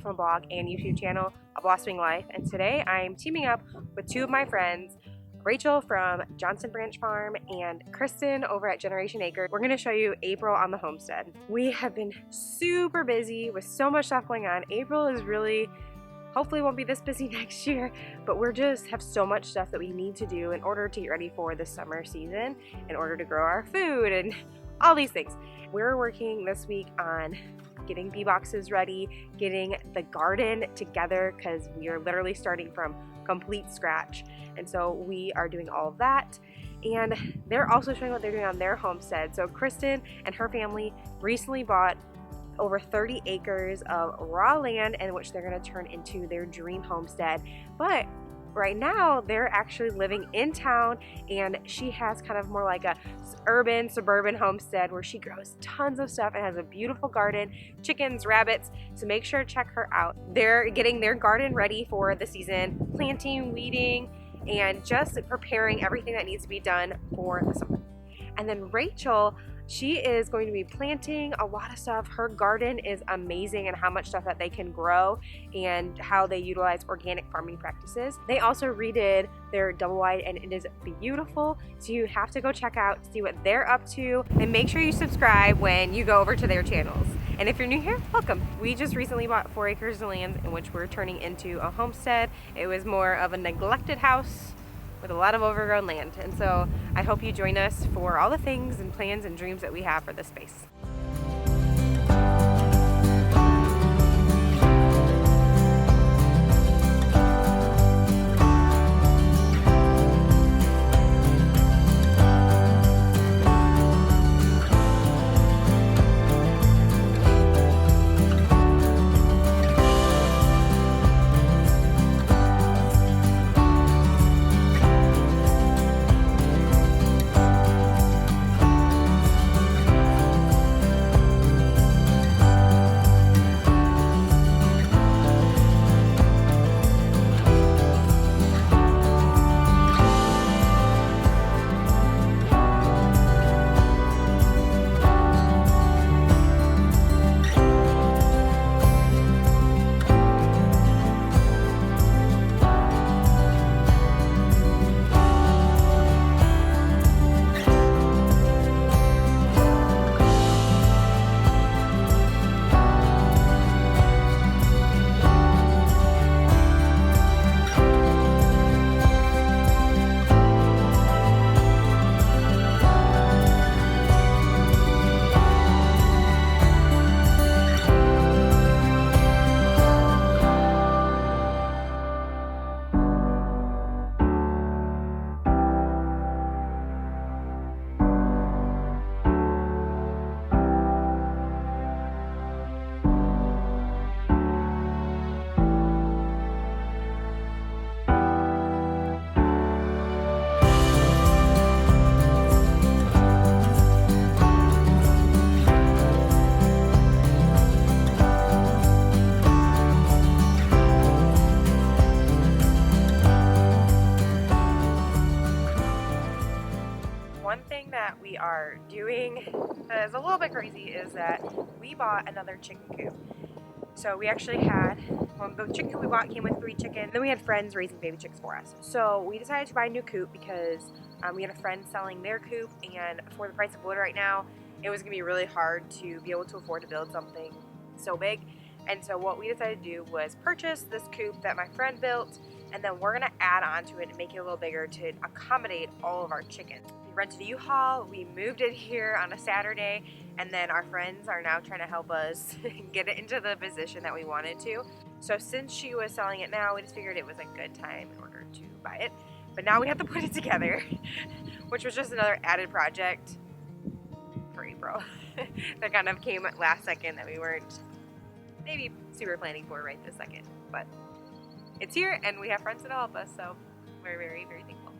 personal blog and YouTube channel, A Blossoming Life, and today I'm teaming up with two of my friends, Rachel from Johnson Branch Farm and Kristen over at Generation Acre. We're going to show you April on the homestead. We have been super busy with so much stuff going on. April is really, hopefully won't be this busy next year, but we're just have so much stuff that we need to do in order to get ready for the summer season, in order to grow our food and all these things. We're working this week on getting bee boxes ready, getting the garden together because we are literally starting from complete scratch. And so we are doing all of that. And they're also showing what they're doing on their homestead. So Kristen and her family recently bought over 30 acres of raw land in which they're going to turn into their dream homestead. But right now they're actually living in town, and she has kind of more like a urban suburban homestead where she grows tons of stuff and has a beautiful garden, chickens, rabbits. So make sure to check her out. They're getting their garden ready for the season, planting, weeding, and just preparing everything that needs to be done for the summer. And then Rachel, she is going to be planting a lot of stuff. Her garden is amazing and how much stuff that they can grow and how they utilize organic farming practices. They also redid their double wide and it is beautiful. So you have to go check out, see what they're up to, and make sure you subscribe when you go over to their channels. And if you're new here, welcome. We just recently bought 4 acres of land in which we're turning into a homestead. It was more of a neglected house with a lot of overgrown land. And so I hope you join us for all the things and plans and dreams that we have for this space. One thing that we are doing that is a little bit crazy is that we bought another chicken coop. So we actually had, the chicken coop we bought came with 3 chickens. Then we had friends raising baby chicks for us. So we decided to buy a new coop because we had a friend selling their coop, and for the price of wood right now, it was gonna be really hard to be able to afford to build something so big. And so what we decided to do was purchase this coop that my friend built, and then we're gonna add on to it and make it a little bigger to accommodate all of our chickens. We rented a U-Haul, we moved it here on a Saturday, and then our friends are now trying to help us get it into the position that we wanted to. So since she was selling it now, we just figured it was a good time in order to buy it. But now we have to put it together, which was just another added project for April that kind of came last second that we weren't maybe super planning for right this second. But it's here, and we have friends that help us, so we're very, very thankful.